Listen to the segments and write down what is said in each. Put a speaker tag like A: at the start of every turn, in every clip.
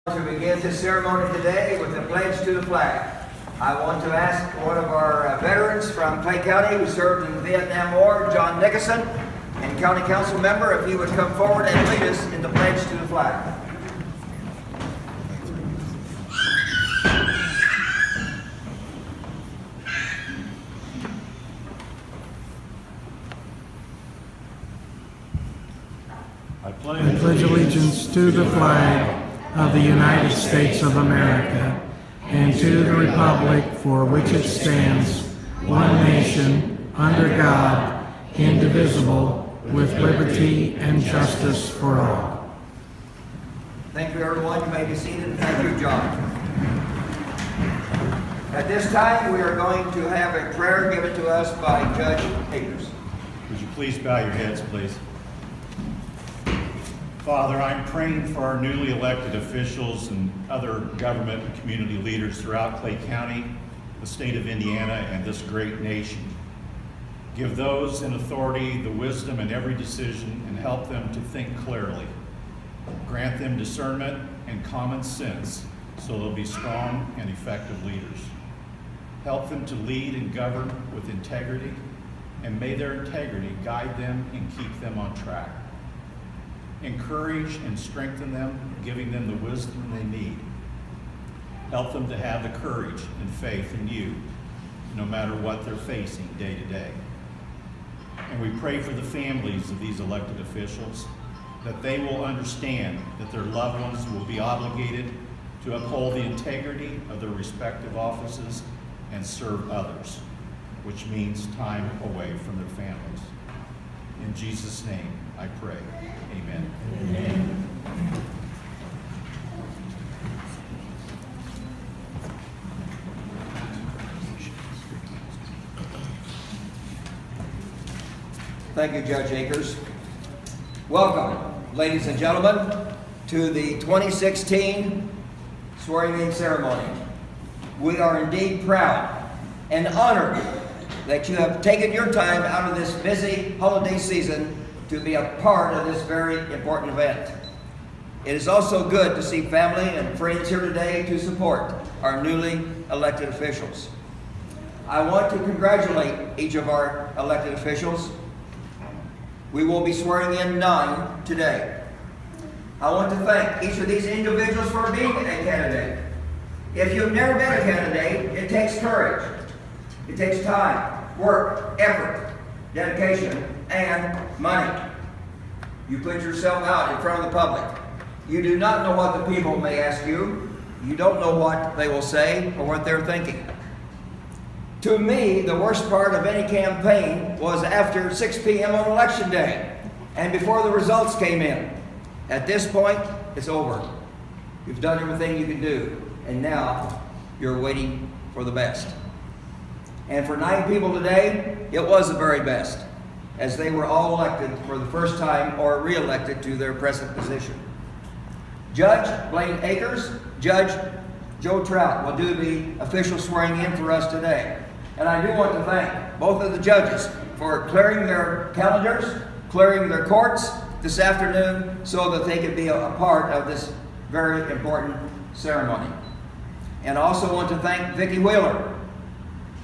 A: To begin this ceremony today with the pledge to the flag. I want to ask one of our veterans from Clay County who served in the Vietnam War, John Nickerson, and County Council member, if he would come forward and lead us in the pledge to the flag.
B: I pledge allegiance to the flag of the United States of America and to the republic for which it stands, one nation, under God, indivisible, with liberty and justice for all.
A: Thank you, everyone. You may be seated, and thank you, John. At this time, we are going to have a prayer given to us by Judge Akers.
C: Would you please bow your heads, please? Father, I'm praying for our newly elected officials and other government and community leaders throughout Clay County, the state of Indiana, and this great nation. Give those in authority the wisdom in every decision and help them to think clearly. Grant them discernment and common sense so they'll be strong and effective leaders. Help them to lead and govern with integrity, and may their integrity guide them and keep them on track. Encourage and strengthen them, giving them the wisdom they need. Help them to have the courage and faith in you, no matter what they're facing day to day. And we pray for the families of these elected officials, that they will understand that their loved ones will be obligated to uphold the integrity of their respective offices and serve others, which means time away from their families. In Jesus' name, I pray. Amen. Amen.
A: Thank you, Judge Akers. Welcome, ladies and gentlemen, to the 2016 swearing-in ceremony. We are indeed proud and honored that you have taken your time out of this busy holiday season to be a part of this very important event. It is also good to see family and friends here today to support our newly elected officials. I want to congratulate each of our elected officials. We will be swearing in 9 today. I want to thank each of these individuals for being a candidate. If you've never been a candidate, it takes courage. It takes time, work, effort, dedication, and money. You put yourself out in front of the public. You do not know what the people may ask you. You don't know what they will say or what they're thinking. To me, the worst part of any campaign was after 6 p.m. on election day and before the results came in. At this point, it's over. You've done everything you can do, and now you're waiting for the best. And for 9 people today, it was the very best, as they were all elected for the first time or re-elected to their present position. Judge Blaine Akers, Judge Joe Trout will do the official swearing in for us today. And I do want to thank both of the judges for clearing their calendars, clearing their courts this afternoon so that they could be a part of this very important ceremony. And I also want to thank Vicki Wheeler,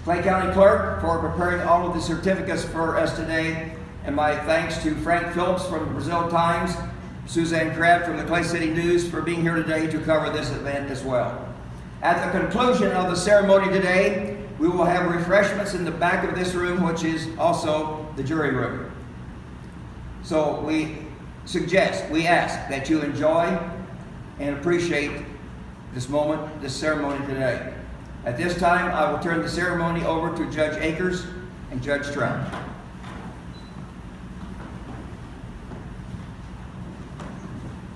A: Clay County Clerk, for preparing all of the certificates for us today. And my thanks to Frank Phillips from the Brazil Times, Suzanne Crabb from the Clay City News for being here today to cover this event as well. At the conclusion of the ceremony today, we will have refreshments in the back of this room, which is also the jury room. So we ask that you enjoy and appreciate this moment, this ceremony today. At this time, I will turn the ceremony over to Judge Akers and Judge Trout.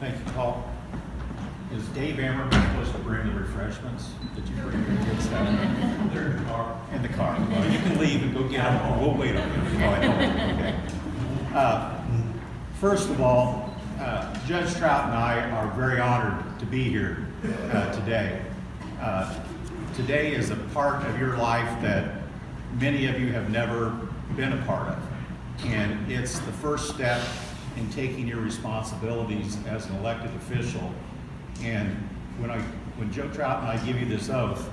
C: Thank you, Paul. Is Dave Ammerman supposed to bring the refreshments? Did you bring your kids down? They're in the car. In the car. Well, you can leave and go get them, or we'll wait on you. Oh, I know. Okay. First of all, Judge Trout and I are very honored to be here today. Today is a part of your life that many of you have never been a part of. And it's the first step in taking your responsibilities as an elected official and when Joe Trout and I give you this oath,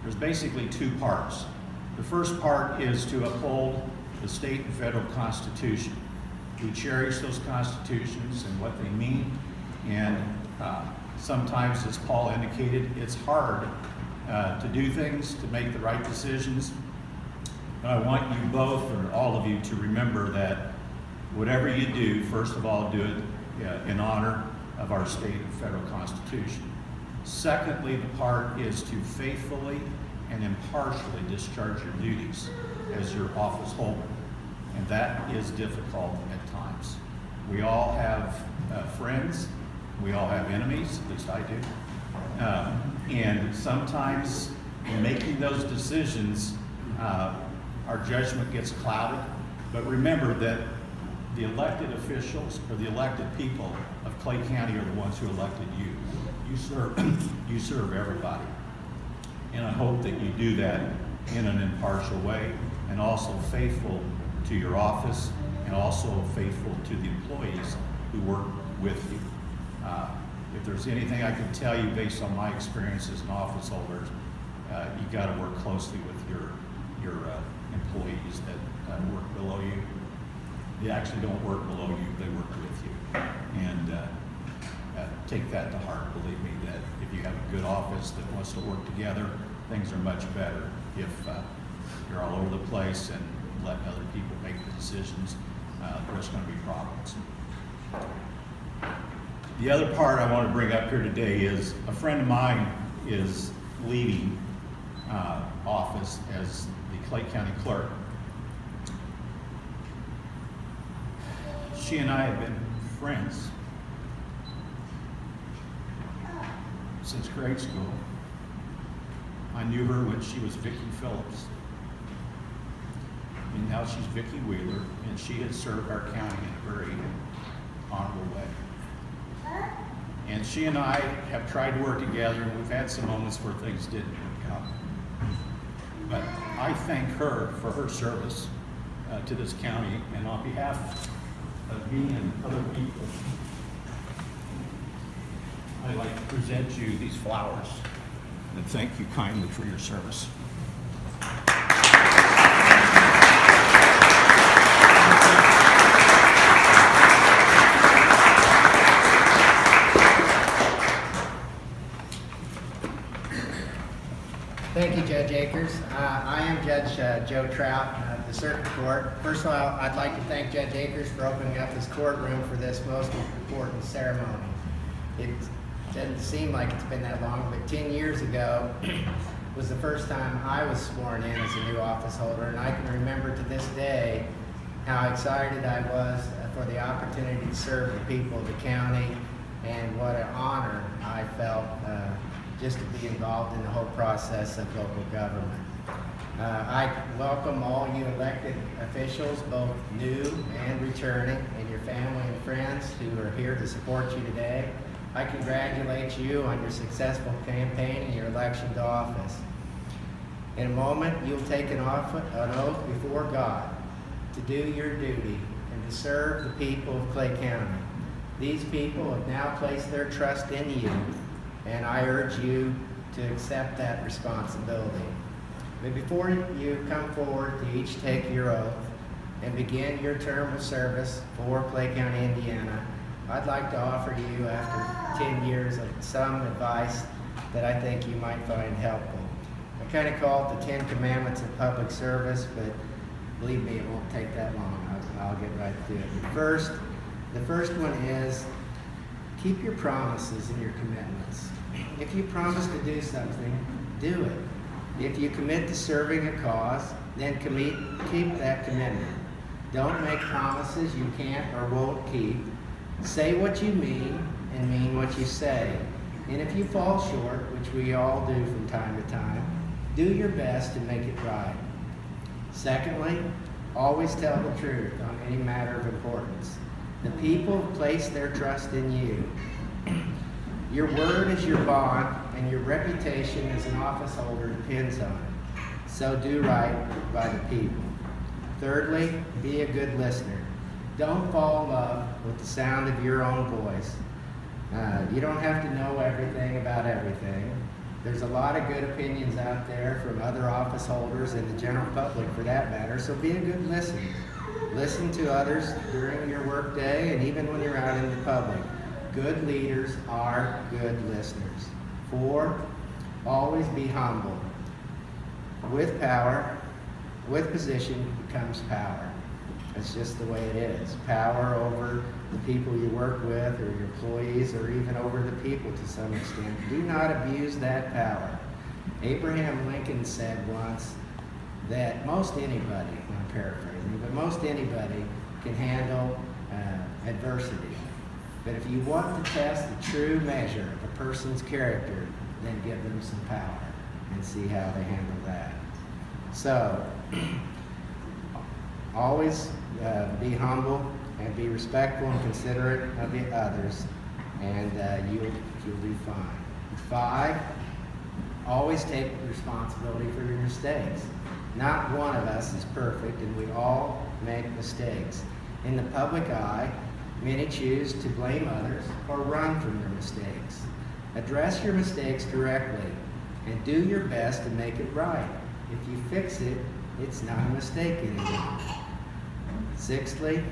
C: there's basically two parts. The first part is to uphold the state and federal constitution. We cherish those constitutions and what they mean, and sometimes, as Paul indicated, it's hard to do things, to make the right decisions. But I want you both, or all of you, to remember that whatever you do, first of all, do it in honor of our state and federal constitution. Secondly, the part is to faithfully and impartially discharge your duties as your office holder. And that is difficult at times. We all have friends, we all have enemies, at least I do. And sometimes in making those decisions, our judgment gets clouded. But remember that the elected officials or the elected people of Clay County are the ones who elected you. You serve everybody. And I hope that you do that in an impartial way, and also faithful to your office, and also faithful to the employees who work with you. If there's anything I can tell you based on my experience as an office holder, you got to work closely with your employees that work below you. They actually don't work below you, they work with you. And take that to heart. Believe me, that if you have a good office that wants to work together, things are much better. If you're all over the place and letting other people make the decisions, there's going to be problems. The other part I want to bring up here today is a friend of mine is leaving office as the Clay County clerk. She and I have been friends since grade school. I knew her when she was Vicki Phillips. And now she's Vicki Wheeler, and she has served our county in a very honorable way. And she and I have tried to work together, and we've had some moments where things didn't work out. But I thank her for her service to this county, and on behalf of me and other people, I'd like to present you these flowers and thank you kindly for your service.
D: Thank you, Judge Akers. I am Judge Joe Trout of the Circuit Court. First of all, I'd like to thank Judge Akers for opening up this courtroom for this most important ceremony. It doesn't seem like it's been that long, but 10 years ago was the first time I was sworn in as a new office holder, and I can remember to this day how excited I was for the opportunity to serve the people of the county, and what an honor I felt just to be involved in the whole process of local government. I welcome all you elected officials, both new and returning, and your family and friends who are here to support you today. I congratulate you on your successful campaign and your election to office. In a moment, you'll take an oath before God to do your duty and to serve the people of Clay County. These people have now placed their trust in you, and I urge you to accept that responsibility. But before you come forward to each take your oath and begin your term of service for Clay County, Indiana, I'd like to offer you, after 10 years, some advice that I think you might find helpful. I kind of call it the 10 Commandments of Public Service, but believe me, it won't take that long. I'll get right to it. The first one is, keep your promises and your commitments. If you promise to do something, do it. If you commit to serving a cause, then keep that commitment. Don't make promises you can't or won't keep. Say what you mean and mean what you say. And if you fall short, which we all do from time to time, do your best to make it right. Secondly, always tell the truth on any matter of importance. The people have placed their trust in you. Your word is your bond, and your reputation as an office holder depends on it. So do right by the people. Thirdly, be a good listener. Don't fall in love with the sound of your own voice. You don't have to know everything about everything. There's a lot of good opinions out there from other office holders and the general public for that matter, so be a good listener. Listen to others during your work day and even when you're out in the public. Good leaders are good listeners. 4, always be humble. With power, with position comes power. It's just the way it is. Power over the people you work with or your employees or even over the people to some extent. Do not abuse that power. Abraham Lincoln said once that most anybody, I'm paraphrasing, but most anybody can handle adversity. But if you want to test the true measure of a person's character, then give them some power and see how they handle that. So, always be humble and be respectful and considerate of the others, and you'll do fine. 5, always take responsibility for your mistakes. Not one of us is perfect, and we all make mistakes. In the public eye, many choose to blame others or run from their mistakes. Address your mistakes directly and do your best to make it right. If you fix it, it's not a mistake anymore. 6thly,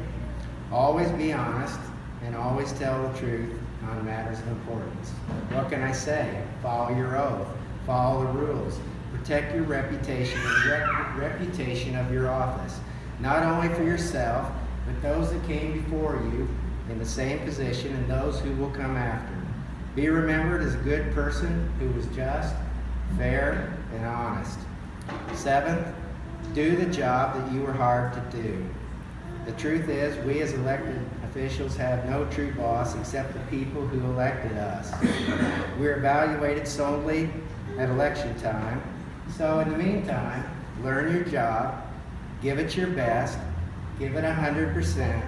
D: always be honest and always tell the truth on matters of importance. What can I say? Follow your oath. Follow the rules. Protect your reputation and reputation of your office, not only for yourself, but those that came before you in the same position and those who will come after. Be remembered as a good person who was just, fair, and honest. 7th, do the job that you were hired to do. The truth is, we as elected officials have no true boss except the people who elected us. We're evaluated solely at election time. So in the meantime, learn your job, give it your best, give it 100%,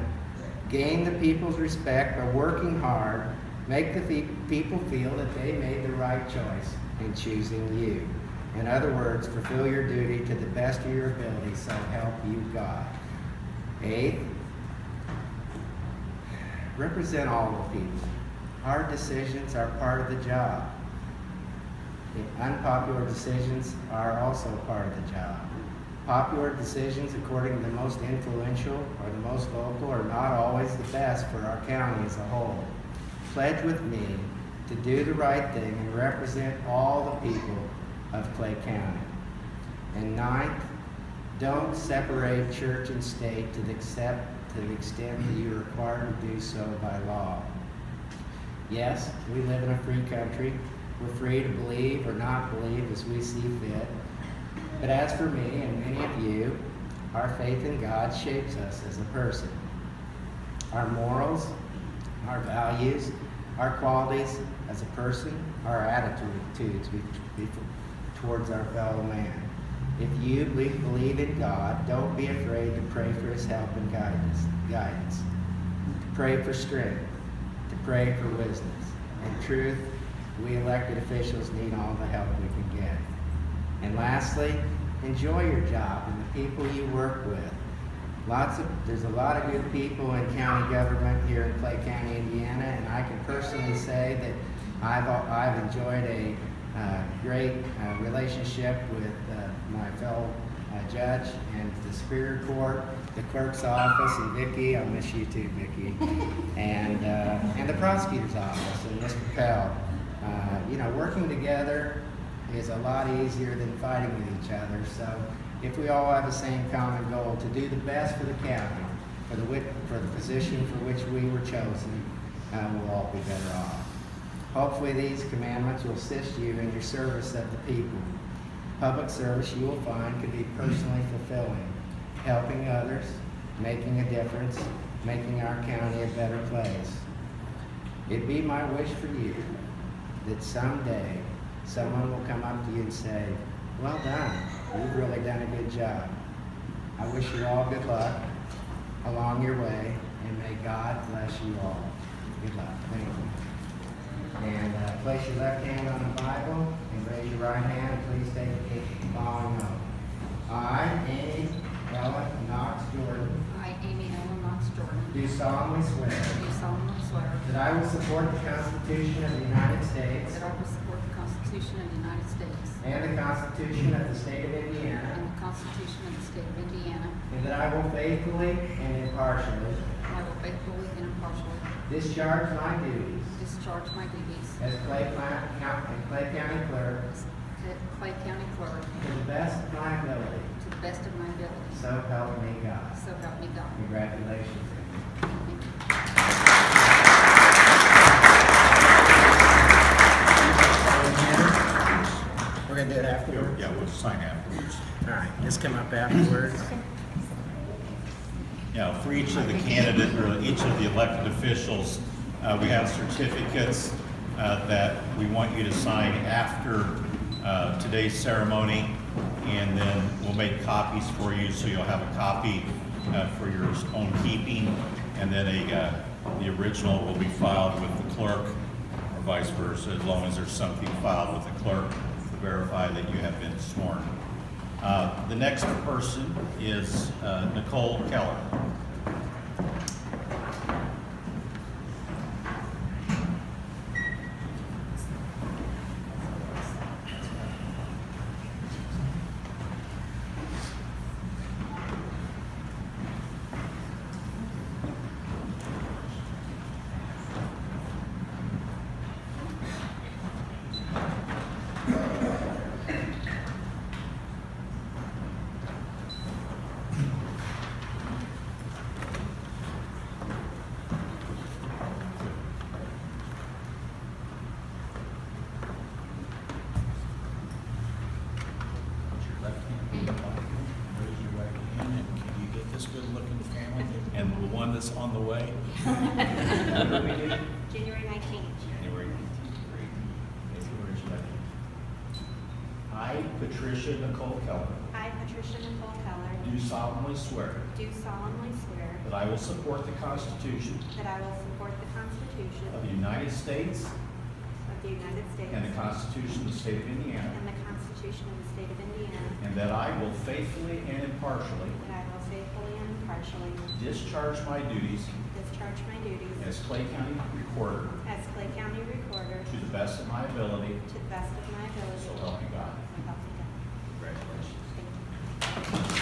D: gain the people's respect by working hard, make the people feel that they made the right choice in choosing you. In other words, fulfill your duty to the best of your ability, so help you God. 8th, represent all the people. Hard decisions are part of the job. The unpopular decisions are also part of the job. Popular decisions, according to the most influential or the most vocal, are not always the best for our county as a whole. Pledge with me to do the right thing and represent all the people of Clay County. And 9th, don't separate church and state to the extent that you're required to do so by law. Yes, we live in a free country. We're free to believe or not believe as we see fit. But as for me and many of you, our faith in God shapes us as a person. Our morals, our values, our qualities as a person, our attitudes towards our fellow man. If you believe in God, don't be afraid to pray for His help and guidance, to pray for strength, to pray for wisdom. In truth, we elected officials need all the help we can get. And lastly, enjoy your job and the people you work with. There's a lot of good people in county government here in Clay County, Indiana, and I can personally say that I've enjoyed a great relationship with my fellow judge and the Superior Court, the clerk's office, and Vicki. I'll miss you too, Vicki, and the prosecutor's office and Mr. Pell. Working together is a lot easier than fighting with each other. So if we all have the same common goal to do the best for the county, for the position for which we were chosen, we'll all be better off. Hopefully these commandments will assist you in your service of the people. Public service, you will find, can be personally fulfilling, helping others, making a difference, making our county a better place. It'd be my wish for you that someday someone will come up to you and say, "Well done, you've really done a good job." I wish you all good luck along your way, and may God bless you all. Good luck. Thank you. And place your left hand on the Bible and raise your right hand, and please take the following oath. I, Amy Ellen Knox Jordan,
E: I, Amy Ellen Knox Jordan,
D: do solemnly swear
E: do solemnly swear
D: that I will support the Constitution of the United States
E: that I will support the Constitution of the United States
D: and the Constitution of the State of Indiana,
E: and the Constitution of the State of Indiana,
D: and that I will faithfully and impartially
E: and I will faithfully and impartially
D: discharge my duties
E: discharge my duties
D: as Clay County Clerk
E: as Clay County Clerk
D: to the best of my ability.
E: to the best of my ability.
D: So help me God.
E: So help me God.
D: Congratulations.
E: Thank you.
D: We're gonna do it afterwards.
C: Yeah, we'll sign afterwards.
D: All right, just come up afterwards.
C: Yeah, for each of the candidate, or each of the elected officials, we have certificates that we want you to sign after today's ceremony, and then we'll make copies for you, so you'll have a copy for your own keeping, and then the original will be filed with the clerk, or vice versa, as long as there's something filed with the clerk to verify that you have been sworn. The next person is Nicole Keller. And the one that's on the way?
F: January 19th.
C: January 19th, great. Thank you, Rich. I, Patricia Nicole Keller,
F: I, Patricia Nicole Keller,
C: do solemnly swear
F: do solemnly swear
C: that I will support the Constitution
F: that I will support the Constitution
C: of the United States
F: of the United States
C: and the Constitution of the State of Indiana,
F: and the Constitution of the State of Indiana,
C: and that I will faithfully and impartially
F: that I will faithfully and impartially
C: discharge my duties
F: discharge my duties
C: as Clay County Recorder
F: as Clay County Recorder
C: to the best of my ability,
F: to the best of my ability.
C: so help me God.
F: So help me God.
C: Congratulations.
F: Thank you.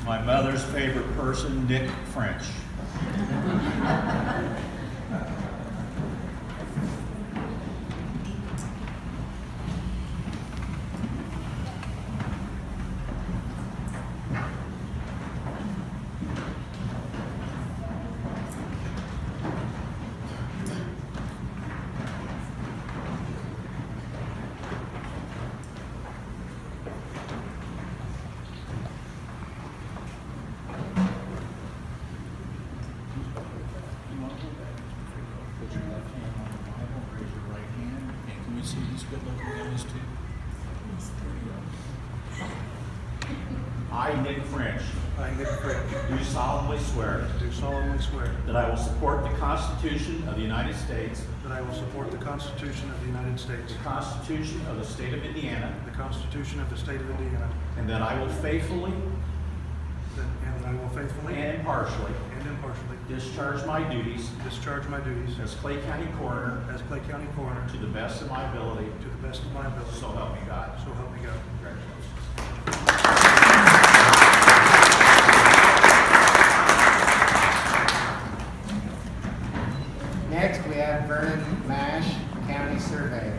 C: My mother's favorite person, Nick French. Put your left hand on the Bible, raise your right hand, and can we see these good looking guys too? I, Nick French,
B: I, Nick French,
C: do solemnly swear
B: do solemnly swear
C: that I will support the Constitution of the United States,
B: that I will support the Constitution of the United States,
C: the Constitution of the State of Indiana,
B: the Constitution of the State of Indiana,
C: and that I will faithfully
B: and that I will faithfully
C: and impartially
B: and impartially
C: discharge my duties
B: discharge my duties
C: as Clay County Coroner
B: as Clay County Coroner
C: to the best of my ability,
B: to the best of my ability.
C: so help me God.
B: So help me God.
C: Congratulations.
D: Next, we have Vernon Mash, County Surveyor.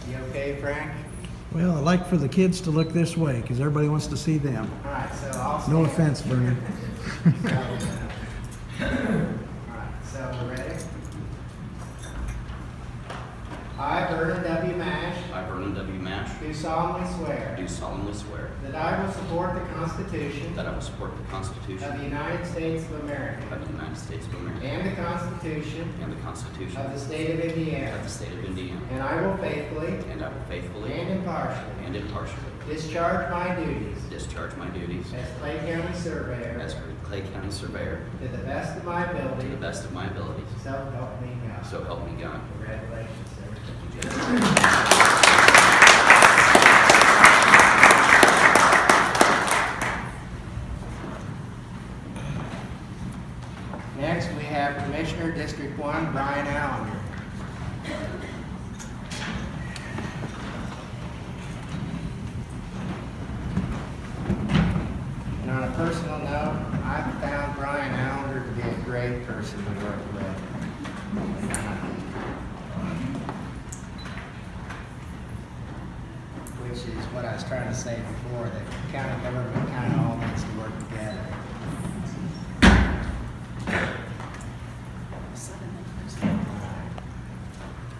D: You okay, Frank?
B: Well, I'd like for the kids to look this way because everybody wants to see them.
D: All right, so I'll stand.
B: No offense, Vernon.
D: All right, so we're ready? I, Vernon W. Mash,
G: I, Vernon W. Mash,
D: do solemnly swear
G: do solemnly swear
D: that I will support the Constitution
G: that I will support the Constitution
D: of the United States of America
G: of the United States of America
D: and the Constitution
G: and the Constitution
D: of the State of
G: of
D: Indiana,
G: the State of Indiana,
D: and I will faithfully
G: and I will faithfully
D: and impartially
G: and impartially
D: discharge my duties
G: discharge my duties
D: as Clay County Surveyor
G: as Clay County Surveyor
D: to the best of my
G: to
D: ability,
G: the best of my abilities.
D: so help me God.
G: So help me God.
D: Congratulations, sir.
G: Thank you, Judge.
D: Next, we have Commissioner District 1, Brian Allender. And on a personal note, I've found Brian Allender to be a great person to work with. Which is what I was trying to say before, that county government kind of all needs to work together.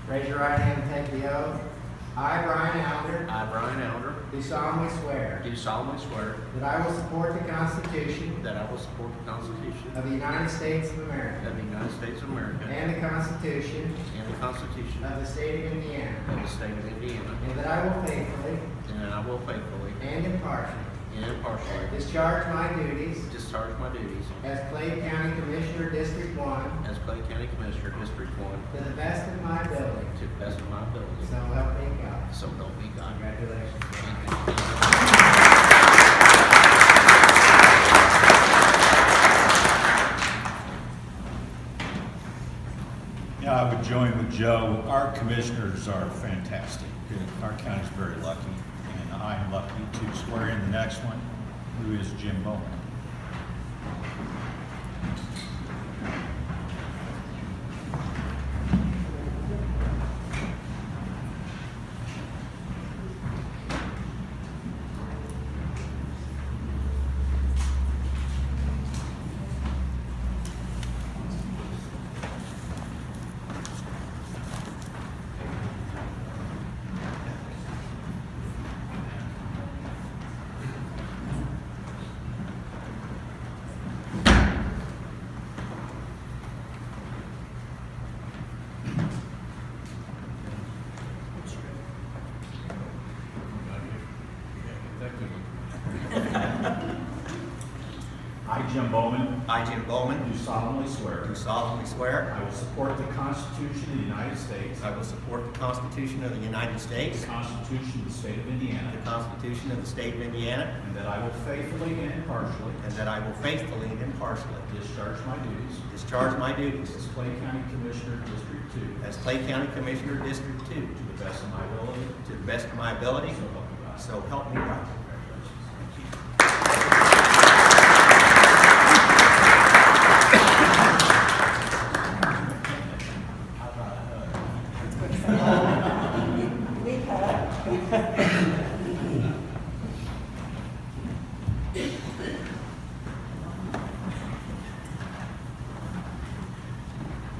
D: Raise your right hand and take the oath. I, Brian Allender,
H: I, Brian Elder,
D: do solemnly swear
H: do solemnly swear
D: that I will support the Constitution
H: that I will support the Constitution
D: of the United States of
H: of
D: America
H: the United States of America
D: and the Constitution
H: and the Constitution
D: of the State of Indiana,
H: of the State of Indiana,
D: and that I will faithfully
H: and that I will faithfully
D: and impartially
H: and impartially
D: discharge my duties
H: discharge my duties
D: as Clay County Commissioner District 1
H: as Clay County Commissioner, District 1,
D: to the best of my ability.
H: to the best of my ability.
D: So help me God.
H: So help me God.
D: Congratulations.
C: Yeah, I would join with Joe. Our commissioners are fantastic. Our county's very lucky, and I'm lucky to swear in the next one, who is Jim Bowman. I, Jim Bowman,
I: I, Jim Bowman,
C: do solemnly swear
I: do solemnly swear
C: I will support the Constitution of the United States,
I: I will support the Constitution of the United
C: the
I: States,
C: Constitution of the State of Indiana,
I: the Constitution of the State of Indiana,
C: and that I will faithfully and impartially
I: and that I will faithfully and impartially
C: discharge my duties
I: discharge my duties
C: as Clay County Commissioner, District 2,
I: as Clay County Commissioner, District 2,
C: to the best of my ability,
I: to the best of my ability,
C: so help me God.
I: so help me God.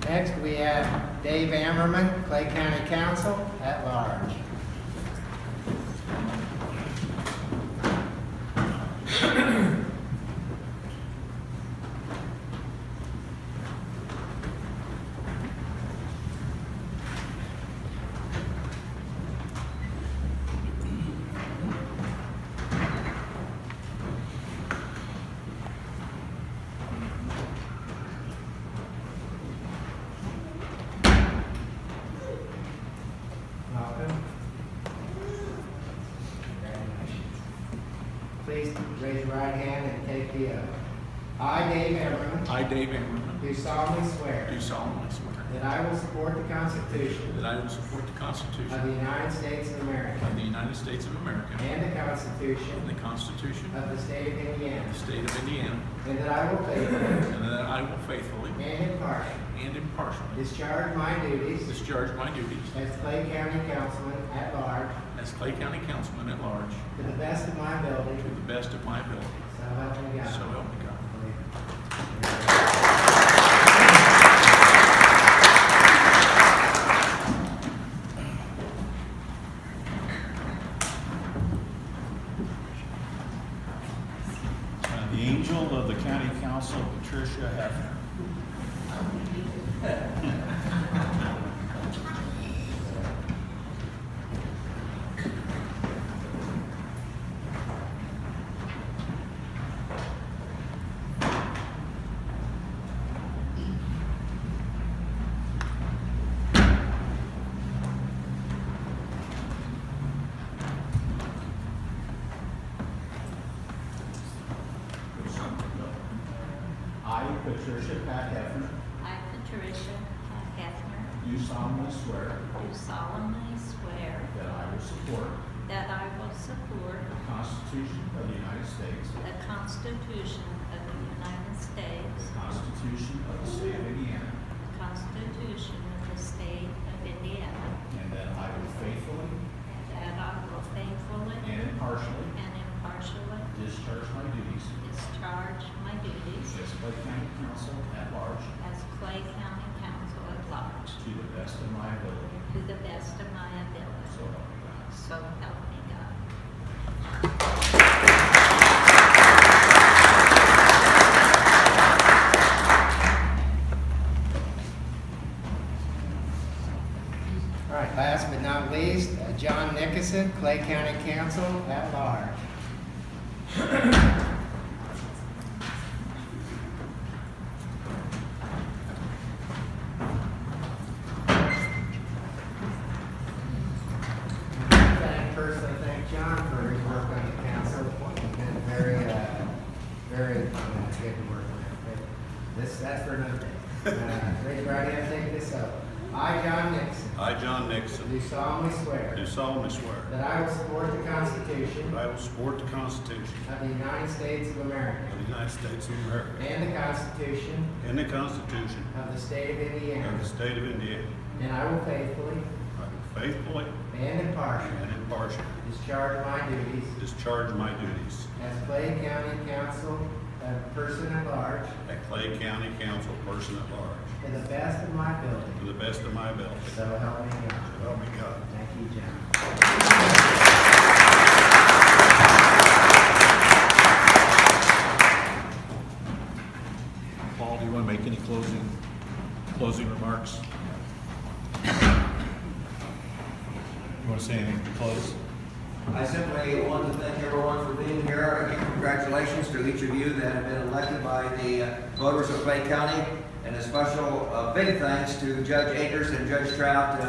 D: Next, we have Dave Ammerman, Clay County Council at Large. Welcome. Please raise your right hand and take the oath. I, Dave Ammerman,
J: I, Dave Ammerman,
D: do solemnly swear
J: do solemnly swear
D: that I will support the Constitution
J: that I will support the
D: of
J: Constitution
D: the United States of America
J: of the United States of America
D: and the Constitution
J: and the Constitution
D: of the State of
J: of
D: Indiana,
J: the State of Indiana,
D: and that I will faithfully
J: and that I will faithfully
D: and impartially
J: and impartially
D: discharge my duties
J: discharge my duties
D: as Clay County Councilman at large
J: as Clay County Councilman at large
D: to the best of my ability,
J: to the best of my ability.
D: so help me God.
J: So help me God.
C: The angel of the county council, Patricia Hefner. I, Patricia Pat Hefner,
E: I, Patricia Hefner,
C: do solemnly swear
E: do solemnly swear
C: that I will support
E: that I will support
C: the Constitution of the United States,
E: the Constitution of the United States,
C: the Constitution of the State of Indiana,
E: the Constitution of the State of Indiana,
C: and that I will faithfully
E: that I will faithfully
C: and impartially
E: and impartially
C: discharge my duties
E: discharge my duties
C: as Clay County Council at large
E: as Clay County Council at large
C: to the best of my ability.
E: to the best of my ability.
C: So help me God.
E: So help me God.
D: All right, last but not least, John Nickerson, Clay County Council at large. Personally, thank John for his work on the council. It's been very good to work with. That's for another day. Raise your right hand, take this up. I, John Nixon,
K: I, John Nixon,
D: do solemnly swear
K: do solemnly swear
D: that I will support the Constitution
K: that I will support the Constitution
D: of the United States of America
K: of the United States of America
D: and the Constitution
K: and the Constitution
D: of the State of
K: of
D: Indiana,
K: the State of Indiana.
D: and I will faithfully
K: I will faithfully
D: and impartially
K: and impartially
D: discharge my duties
K: discharge my duties
D: as Clay County Council person at large
K: at Clay County Council person at large
D: to the best of my ability.
K: to the best of my ability.
D: So help me God.
K: So help me God.
D: Thank you, John.
C: Paul, do you want to make any closing remarks? You want to say anything to close?
A: I simply want to thank everyone for being here. Again, congratulations to each of you that have been elected by the voters of Clay County. And a special big thanks to Judge Akers and Judge Trout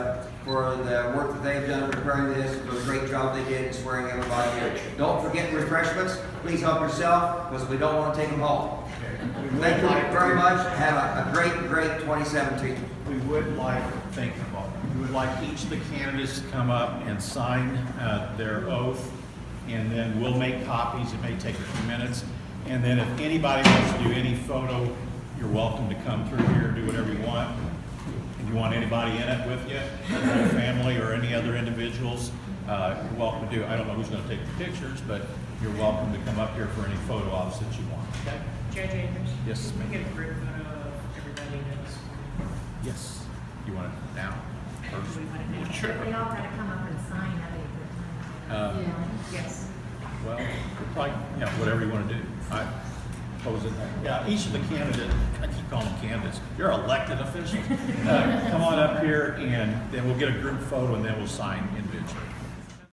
A: for the work that they've done in preparing this. It was a great job they did in swearing everybody in. Don't forget refreshments. Please help yourself because we don't want to take them home. Thank you very much. Have a great 2017.
C: We would like, thank you, Paul. We would like each of the candidates to come up and sign their oath, and then we'll make copies. It may take a few minutes. And then if anybody wants to do any photo, you're welcome to come through here, do whatever you want. If you want anybody in it with you, your family or any other individuals, you're welcome to do it. I don't know who's going to take the pictures, but you're welcome to come up here for any photo ops that you want. Okay?
L: Judge Akers?
C: Yes,
L: Can
C: ma'am.
L: we get a group photo of everybody that's,
C: Yes. You want it now? First?
L: do we want to do?
C: Sure.
E: We all gotta come up and sign it.
L: Yes.
C: Well, like, whatever you want to do. I pose it. Yeah, each of the candidates, I keep calling them candidates, you're elected officials. Come on up here and then we'll get a group photo and then we'll sign individually.